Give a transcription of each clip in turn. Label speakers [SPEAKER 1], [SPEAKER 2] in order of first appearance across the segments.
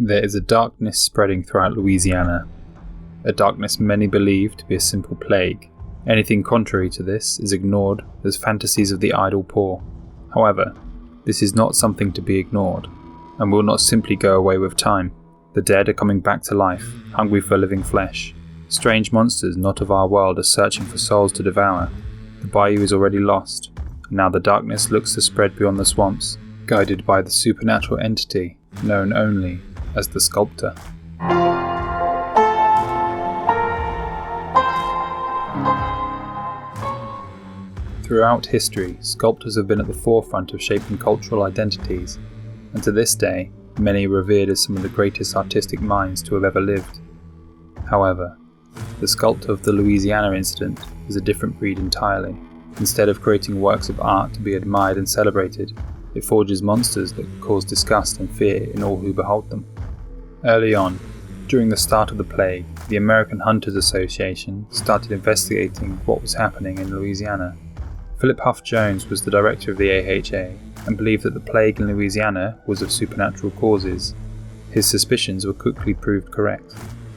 [SPEAKER 1] There is a darkness spreading throughout Louisiana, a darkness many believe to be a simple plague. Anything contrary to this is ignored as fantasies of the idle poor. However, this is not something to be ignored, and will not simply go away with time. The dead are coming back to life, hungry for living flesh. Strange monsters not of our world are searching for souls to devour. The bayou is already lost, and now the darkness looks to spread beyond the swamps, guided by the supernatural entity known only as the Sculptor. Throughout history, sculptors have been at the forefront of shaping cultural identities, and to this day, many are revered as some of the greatest artistic minds to have ever lived. However, the sculptor of the Louisiana incident is a different breed entirely. Instead of creating works of art to be admired and celebrated, it forges monsters that cause disgust and fear in all who behold them. Early on, during the start of the plague, the American Hunters Association started investigating what was happening in Louisiana. Philip Huff Jones was the director of the AHA and believed that the plague in Louisiana was of supernatural causes. His suspicions were quickly proved correct.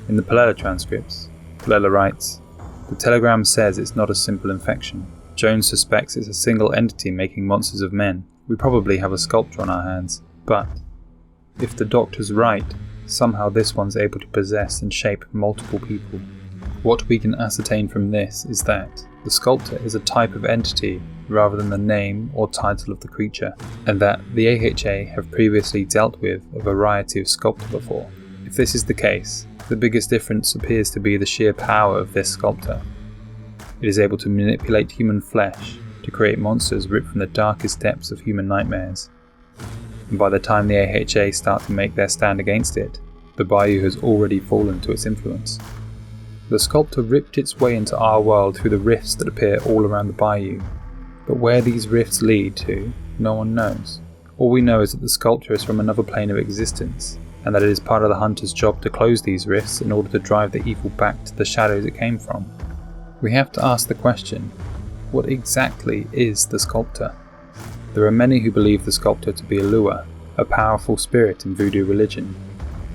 [SPEAKER 1] In the Pelela transcripts, Pelela writes, "The telegram says it's not a simple infection. Jones suspects it's a single entity making monsters of men. We probably have a sculptor on our hands. But if the doctor's right, somehow this one's able to possess and shape multiple people. What we can ascertain from this is that the sculptor is a type of entity rather than the name or title of the creature, and that the AHA have previously dealt with a variety of sculptor before. If this is the case, the biggest difference appears to be the sheer power of this sculptor. It is able to manipulate human flesh to create monsters ripped from the darkest depths of human nightmares. And by the time the AHA start to make their stand against it, the bayou has already fallen to its influence. The sculptor ripped its way into our world through the rifts that appear all around the bayou, but where these rifts lead to, no one knows. All we know is that the sculptor is from another plane of existence, and that it is part of the hunter's job to close these rifts in order to drive the evil back to the shadows it came from. We have to ask the question, what exactly is the sculptor? There are many who believe the sculptor to be a lure, a powerful spirit in voodoo religion,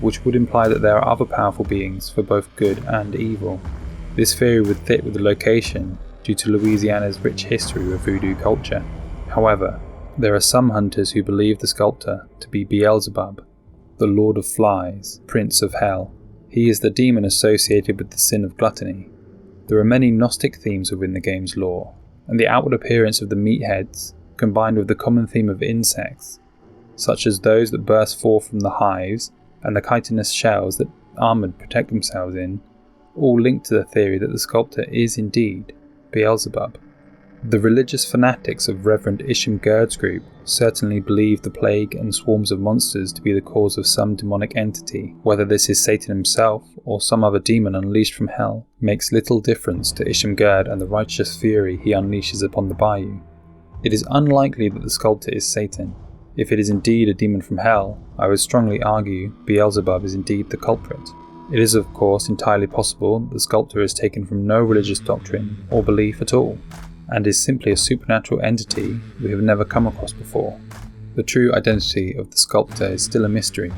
[SPEAKER 1] which would imply that there are other powerful beings for both good and evil. This theory would fit with the location due to Louisiana's rich history with voodoo culture. However, there are some hunters who believe the sculptor to be Beelzebub, the Lord of Flies, Prince of Hell. He is the demon associated with the sin of gluttony. There are many Gnostic themes within the game's lore, and the outward appearance of the meatheads, combined with the common theme of insects, such as those that burst forth from the hives and the chitinous shells that armoured protect themselves in, all link to the theory that the sculptor is indeed Beelzebub. The religious fanatics of Reverend Isham Gird's group certainly believe the plague and swarms of monsters to be the cause of some demonic entity. Whether this is Satan himself or some other demon unleashed from hell makes little difference to Isham Gird and the righteous fury he unleashes upon the bayou. It is unlikely that the sculptor is Satan. If it is indeed a demon from hell, I would strongly argue Beelzebub is indeed the culprit. It is of course entirely possible that the sculptor is taken from no religious doctrine or belief at all, and is simply a supernatural entity we have never come across before. The true identity of the sculptor is still a mystery.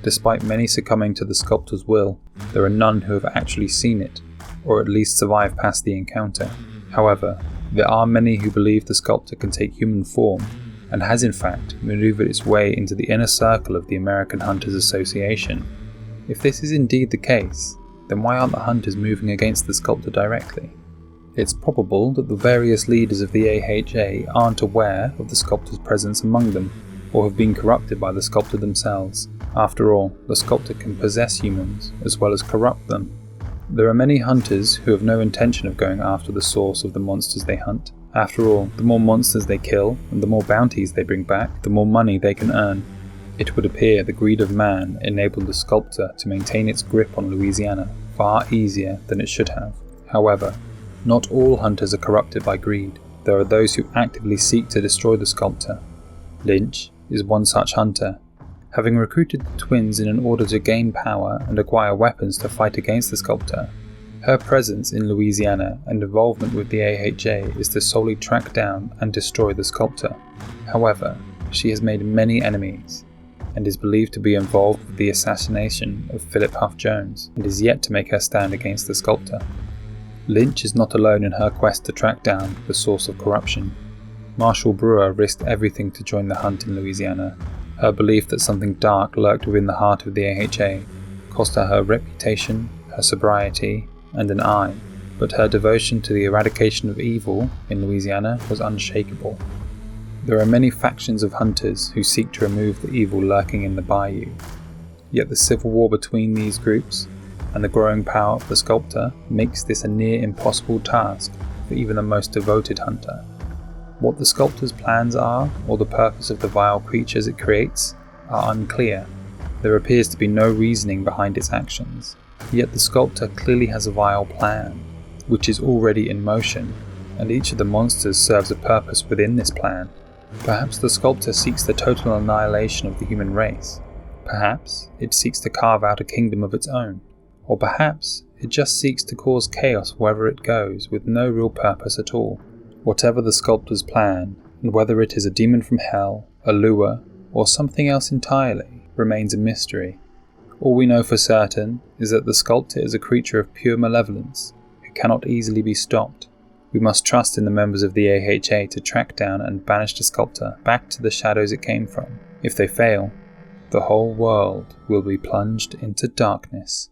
[SPEAKER 1] Despite many succumbing to the sculptor's will, there are none who have actually seen it, or at least survived past the encounter. However, there are many who believe the sculptor can take human form, and has in fact maneuvered its way into the inner circle of the American Hunters Association. If this is indeed the case, then why aren't the hunters moving against the sculptor directly? It's probable that the various leaders of the AHA aren't aware of the sculptor's presence among them, or have been corrupted by the sculptor themselves. After all, the sculptor can possess humans, as well as corrupt them. There are many hunters who have no intention of going after the source of the monsters they hunt. After all, the more monsters they kill, and the more bounties they bring back, the more money they can earn. It would appear the greed of man enabled the sculptor to maintain its grip on Louisiana far easier than it should have. However, not all hunters are corrupted by greed. There are those who actively seek to destroy the sculptor. Lynch is one such hunter. Having recruited the twins in order to gain power and acquire weapons to fight against the sculptor, her presence in Louisiana and involvement with the AHA is to solely track down and destroy the sculptor. However, she has made many enemies, and is believed to be involved with the assassination of Philip Huff Jones, and is yet to make her stand against the Sculptor. Lynch is not alone in her quest to track down the source of corruption. Marshall Brewer risked everything to join the hunt in Louisiana. Her belief that something dark lurked within the heart of the AHA cost her her reputation, her sobriety, and an eye, but her devotion to the eradication of evil in Louisiana was unshakable. There are many factions of hunters who seek to remove the evil lurking in the bayou, yet the civil war between these groups and the growing power of the Sculptor makes this a near impossible task for even the most devoted hunter. What the Sculptor's plans are, or the purpose of the vile creatures it creates, are unclear. There appears to be no reasoning behind its actions, yet the Sculptor clearly has a vile plan, which is already in motion, and each of the monsters serves a purpose within this plan. Perhaps the Sculptor seeks the total annihilation of the human race. Perhaps it seeks to carve out a kingdom of its own. Or perhaps it just seeks to cause chaos wherever it goes, with no real purpose at all. Whatever the Sculptor's plan, and whether it is a demon from hell, a lure, or something else entirely, remains a mystery. All we know for certain is that the Sculptor is a creature of pure malevolence, who cannot easily be stopped. We must trust in the members of the AHA to track down and banish the Sculptor back to the shadows it came from. If they fail, the whole world will be plunged into darkness.